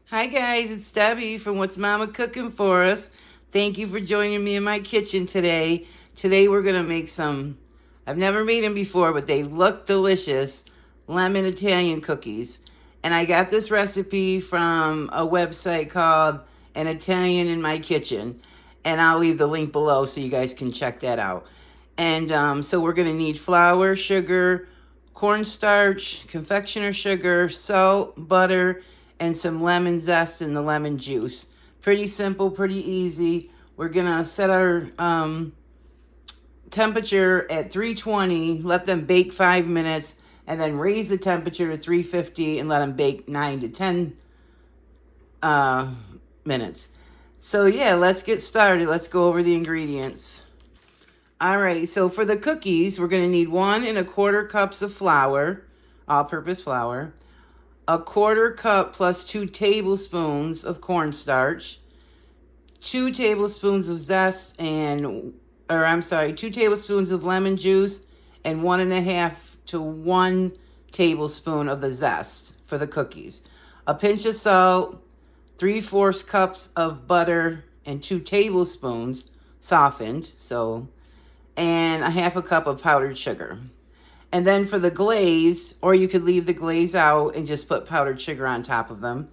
Hi guys, it's Debbie from What's Mama Cooking For Us. Thank you for joining me in my kitchen today. Today we're going to make some, I've never made them before, but they look delicious, lemon Italian cookies. And I got this recipe from a website called An Italian in My Kitchen. And I'll leave the link below so you guys can check that out. And so we're going to need flour, sugar, cornstarch, confectioner sugar, salt, butter, and some lemon zest and the lemon juice. Pretty simple, pretty easy. We're going to set our temperature at 320, let them bake 5 minutes, and then raise the temperature to 350 and let them bake 9 to 10 minutes. So yeah, let's get started. Let's go over the ingredients. All right, so for the cookies, we're going to need 1¼ cups of flour, all-purpose flour, 1/4 cup plus 2 tablespoons of cornstarch, 2 tablespoons of zest 2 tablespoons of lemon juice, and 1½ to 1 tablespoon of the zest for the cookies. A pinch of salt, 3/4 cups of butter, and 2 tablespoons softened, and a 1/2 cup of powdered sugar. And then for the glaze, or you could leave the glaze out and just put powdered sugar on top of them.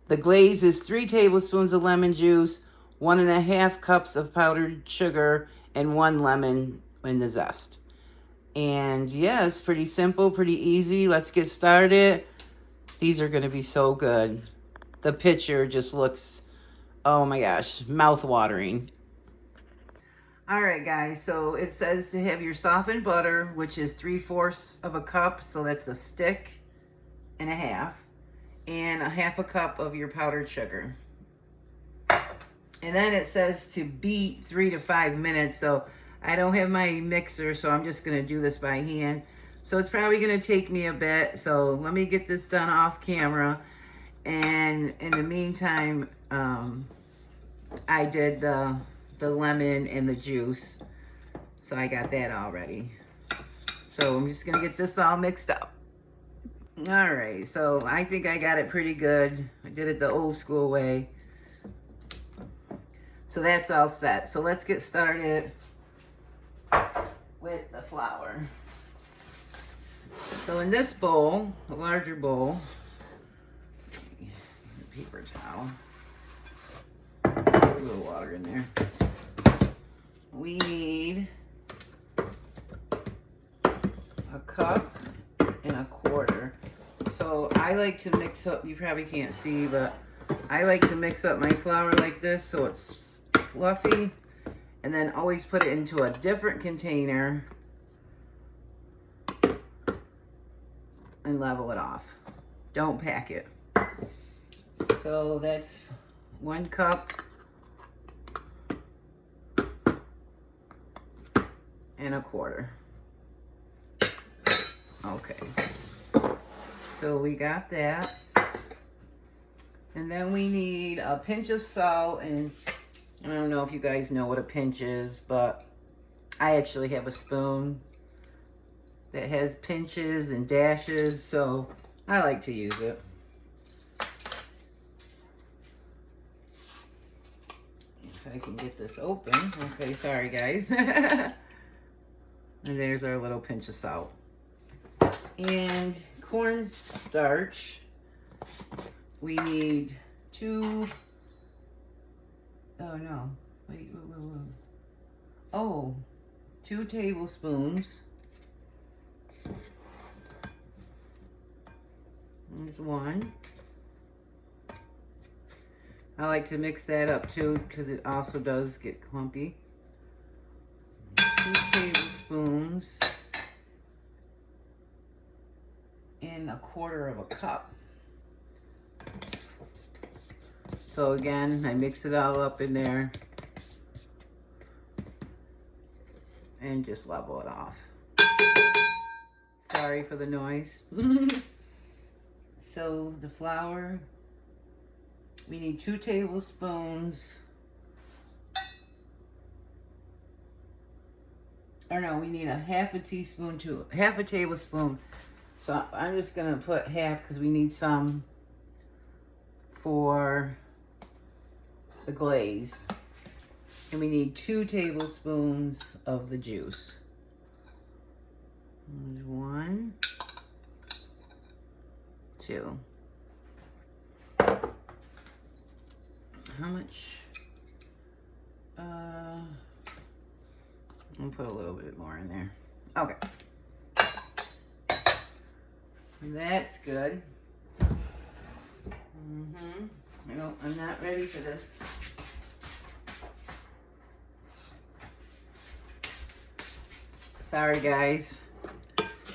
The glaze is 3 tablespoons of lemon juice, 1½ cups of powdered sugar, and 1 lemon in the zest. And yeah, it's pretty simple, pretty easy. Let's get started. These are going to be so good. The picture just looks, oh my gosh, mouth-watering. All right, guys, so it says to have your softened butter, which is 3/4 of a cup, so that's a stick and a half, and a 1/2 cup of your powdered sugar. And then it says to beat 3 to 5 minutes, so I don't have my mixer, so I'm just going to do this by hand. So it's probably going to take me a bit, so let me get this done off camera. And in the meantime, I did the lemon and the juice, so I got that already. So I'm just gonna get this all mixed up. All right, so I think I got it pretty good. I did it the old school way. So that's all set. So let's get started with the flour. So in this bowl, a larger bowl, paper towel, put a little water in there. We need 1.25 cups. So I like to mix up, you probably can't see, but I like to mix up my flour like this so it's fluffy, and then always put it into a different container and level it off. Don't pack it. So that's 1 cup and 1/4. Okay, so we got that. And then we need a pinch of salt, and I don't know if you guys know what a pinch is, but I actually have a spoon that has pinches and dashes, so I like to use it. If I can get this open. Okay, sorry guys. And there's our little pinch of salt. And cornstarch, we need 2, oh no, wait. Oh, 2 tablespoons. There's 1. I like to mix that up too because it also does get clumpy. 2 tablespoons and 1/4 cup. So again, I mix it all up in there and just level it off. Sorry for the noise. So the flour, we need 2 tablespoons. Or no, we need a 1/2 teaspoon to 1/2 tablespoon. So I'm just gonna put half because we need some for the glaze. And we need 2 tablespoons of the juice. 1, 2. How much? I'm gonna put a little bit more in there. Okay. That's good. No, I'm not ready for this. Sorry, guys.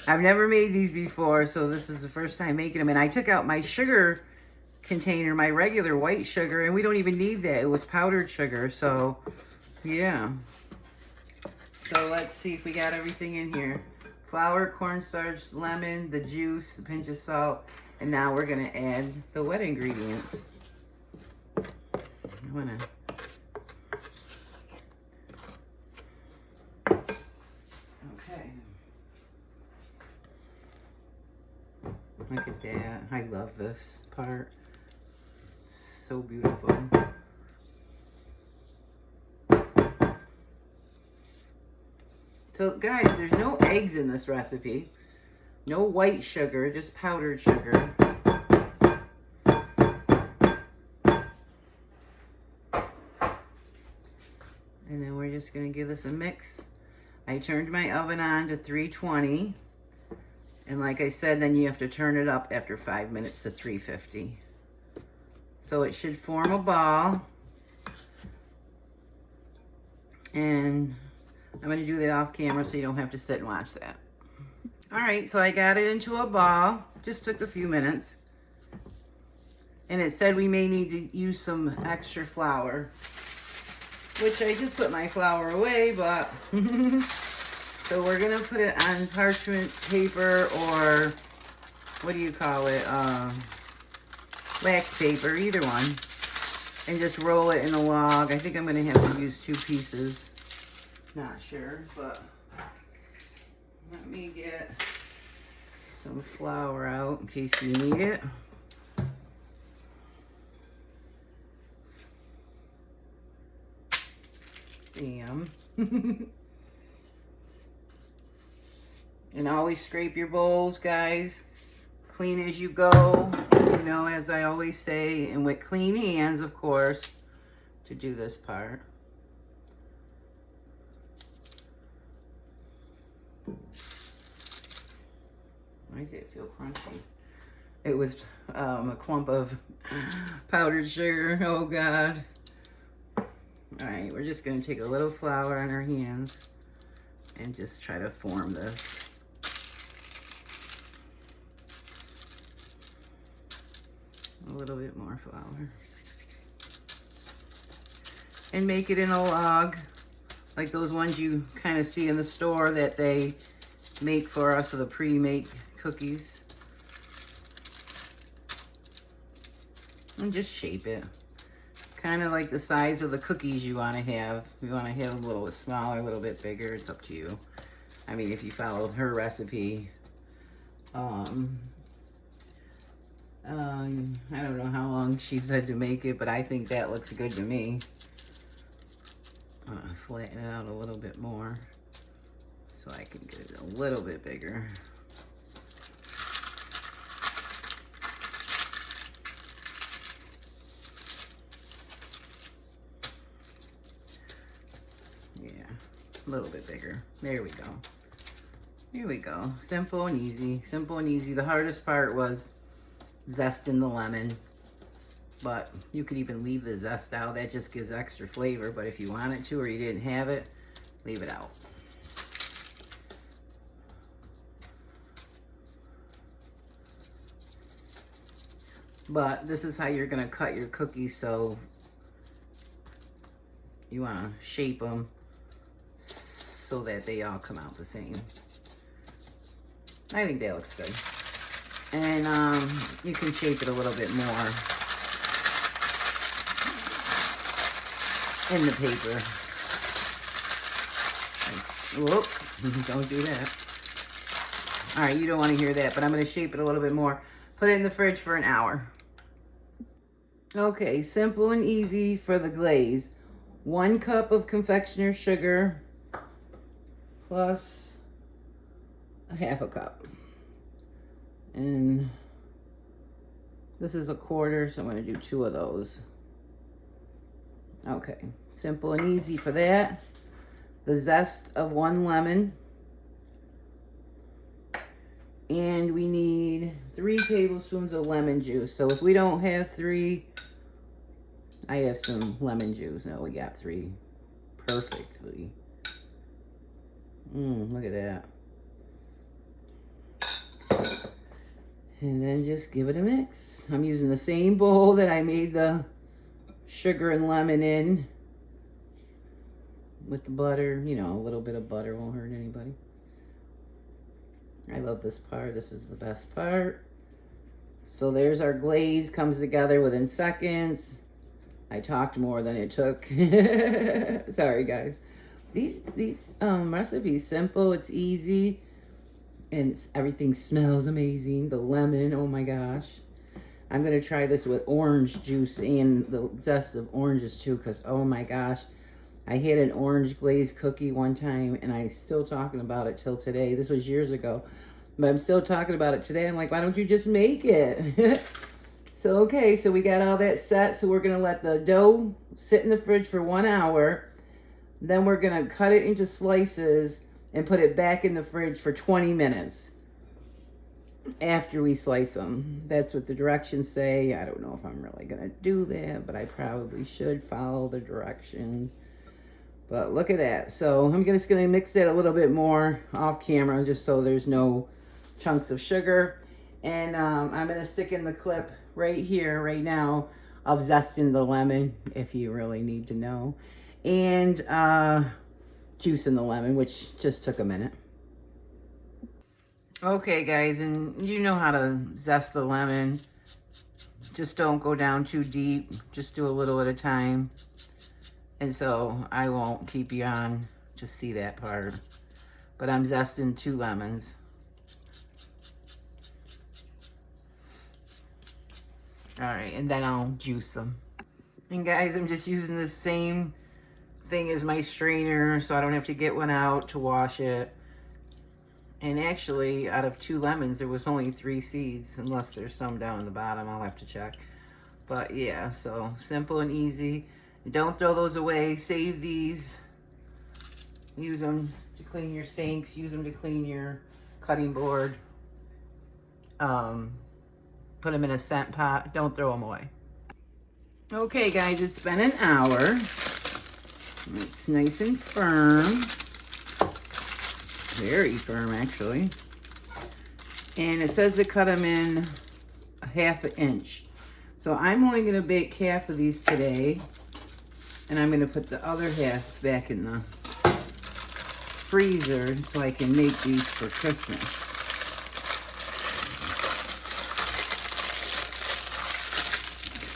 I've never made these before, so this is the first time making them. And I took out my sugar container, my regular white sugar, and we don't even need that. It was powdered sugar, so yeah. So let's see if we got everything in here. Flour, cornstarch, lemon, the juice, the pinch of salt, and now we're gonna add the wet ingredients. I'm gonna look at that. I love this part. It's so beautiful. So guys, there's no eggs in this recipe. No white sugar, just powdered sugar. And then we're just gonna give this a mix. I turned my oven on to 320. And like I said, then you have to turn it up after 5 minutes to 350. So it should form a ball. And I'm gonna do that off camera so you don't have to sit and watch that. All right, so I got it into a ball. Just took a few minutes. And it said we may need to use some extra flour, which I just put my flour away, but so we're gonna put it on parchment paper, or what do you call it? Wax paper, either one. And just roll it in a log. I think I'm gonna have to use 2 pieces. Not sure, but let me get some flour out in case we need it. Bam. And always scrape your bowls, guys. Clean as you go, you know, as I always say, and with clean hands, of course, to do this part. Why does it feel crunchy? It was a clump of powdered sugar. Oh, God. All right, we're just going to take a little flour on our hands and just try to form this. A little bit more flour. And make it in a log, like those ones you kind of see in the store that they make for us, or the pre-made cookies. And just shape it. Kind of like the size of the cookies you want to have. You want to have a little bit smaller, a little bit bigger. It's up to you. I mean, if you followed her recipe. I don't know how long she said to make it, but I think that looks good to me. Flatten it out a little bit more so I can get it a little bit bigger. Yeah, a little bit bigger. There we go. Here we go. Simple and easy. Simple and easy. The hardest part was zesting the lemon, but you could even leave the zest out. That just gives extra flavor, but if you wanted to or you didn't have it, leave it out. But this is how you're gonna cut your cookies, so you wanna shape them so that they all come out the same. I think that looks good. And you can shape it a little bit more in the paper. Whoop, don't do that. All right, you don't want to hear that, but I'm going to shape it a little bit more. Put it in the fridge for an hour. Okay, simple and easy for the glaze. 1 cup of confectioner's sugar plus a half a cup. And this is a quarter, so I'm going to do 2 of those. Okay, simple and easy for that. The zest of 1 lemon. And we need 3 tablespoons of lemon juice. So if we don't have 3, I have some lemon juice. No, we got 3 perfectly. Look at that. And then just give it a mix. I'm using the same bowl that I made the sugar and lemon in with the butter. You know, a little bit of butter won't hurt anybody. I love this part. This is the best part. So there's our glaze. Comes together within seconds. I talked more than it took. Sorry, guys. These recipes simple. It's easy. And everything smells amazing. The lemon, oh my gosh. I'm going to try this with orange juice and the zest of oranges too, because oh my gosh. I had an orange glazed cookie one time, and I'm still talking about it till today. This was years ago, but I'm still talking about it today. I'm like, why don't you just make it? So, okay, so we got all that set. So we're going to let the dough sit in the fridge for 1 hour. Then we're going to cut it into slices and put it back in the fridge for 20 minutes after we slice them. That's what the directions say. I don't know if I'm really going to do that, but I probably should follow the directions. But look at that. So I'm just going to mix that a little bit more off camera just so there's no chunks of sugar. And I'm going to stick in the clip right here, right now, of zesting the lemon, if you really need to know. And juicing the lemon, which just took a minute. Okay, guys, and you know how to zest the lemon. Just don't go down too deep. Just do a little at a time. And so I won't keep you on, just see that part. But I'm zesting 2 lemons. All right, and then I'll juice them. And guys, I'm just using the same thing as my strainer, so I don't have to get one out to wash it. And actually, out of 2 lemons, there was only 3 seeds, unless there's some down in the bottom. I'll have to check. But yeah, so simple and easy. Don't throw those away. Save these. Use them to clean your sinks. Use them to clean your cutting board. Put them in a scent pot. Don't throw them away. Okay, guys, it's been an hour. It's nice and firm. Very firm, actually. And it says to cut them in a 1/2 inch. So I'm only going to bake half of these today. And I'm going to put the other half back in the freezer so I can make these for Christmas.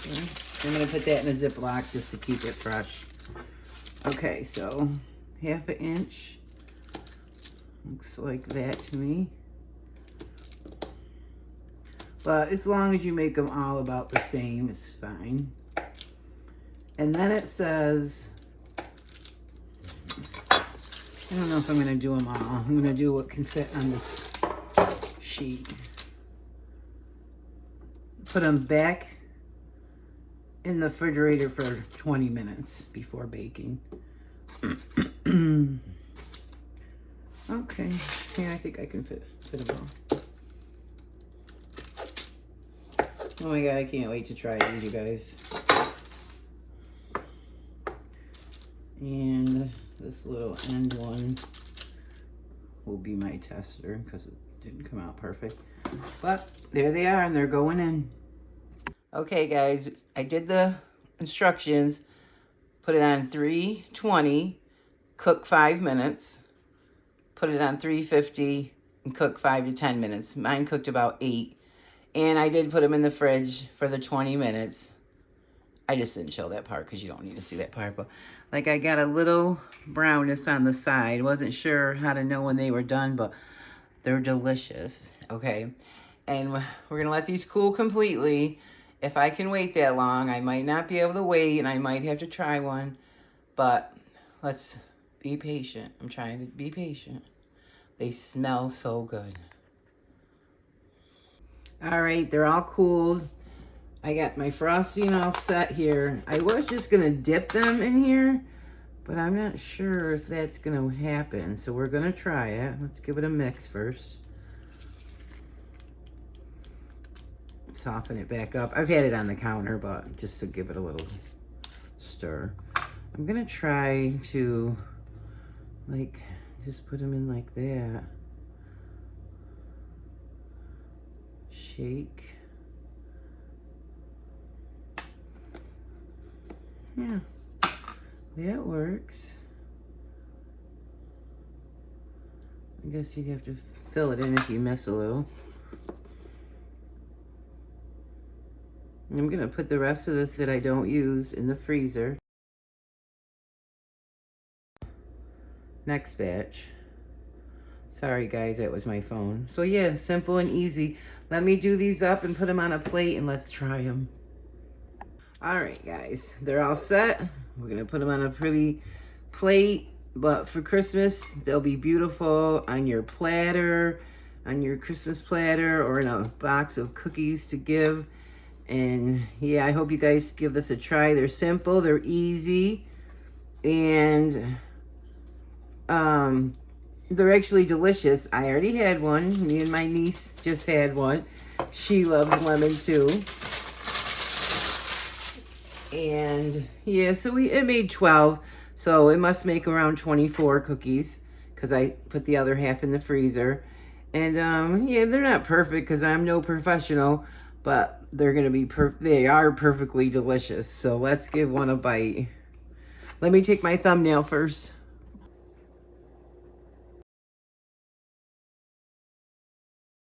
Okay. I'm going to put that in a Ziploc just to keep it fresh. Okay, so 1/2 inch. Looks like that to me. But as long as you make them all about the same, it's fine. And then it says, I don't know if I'm going to do them all. I'm going to do what can fit on this sheet. Put them back in the refrigerator for 20 minutes before baking. Okay, yeah, I think I can fit them all. Oh my God, I can't wait to try these, you guys. And this little end one will be my tester because it didn't come out perfect. But there they are, and they're going in. Okay, guys, I did the instructions. Put it on 320, cook 5 minutes. Put it on 350 and cook 5 to 10 minutes. Mine cooked about 8. And I did put them in the fridge for the 20 minutes. I just didn't show that part because you don't need to see that part. But like I got a little brownness on the side. Wasn't sure how to know when they were done, but they're delicious. Okay. And we're going to let these cool completely. If I can wait that long, I might not be able to wait and I might have to try one. But let's be patient. I'm trying to be patient. They smell so good. All right, they're all cooled. I got my frosting all set here. I was just gonna dip them in here, but I'm not sure if that's gonna happen. So we're gonna try it. Let's give it a mix first. Soften it back up. I've had it on the counter, but just to give it a little stir. I'm gonna try to like just put them in like that. Shake. Yeah, that works. I guess you'd have to fill it in if you miss a little. And I'm gonna put the rest of this that I don't use in the freezer. Next batch. Sorry guys, that was my phone. So yeah, simple and easy. Let me do these up and put them on a plate and let's try them. All right guys, they're all set. We're gonna put them on a pretty plate, but for Christmas, they'll be beautiful on your platter, on your Christmas platter, or in a box of cookies to give. And yeah, I hope you guys give this a try. They're simple, they're easy, and they're actually delicious. I already had one. Me and my niece just had one. She loves lemon too. And yeah, so it made 12. So it must make around 24 cookies because I put the other half in the freezer. And yeah, they're not perfect because I'm no professional, but they're gonna be they are perfectly delicious. So let's give one a bite. Let me take my thumbnail first.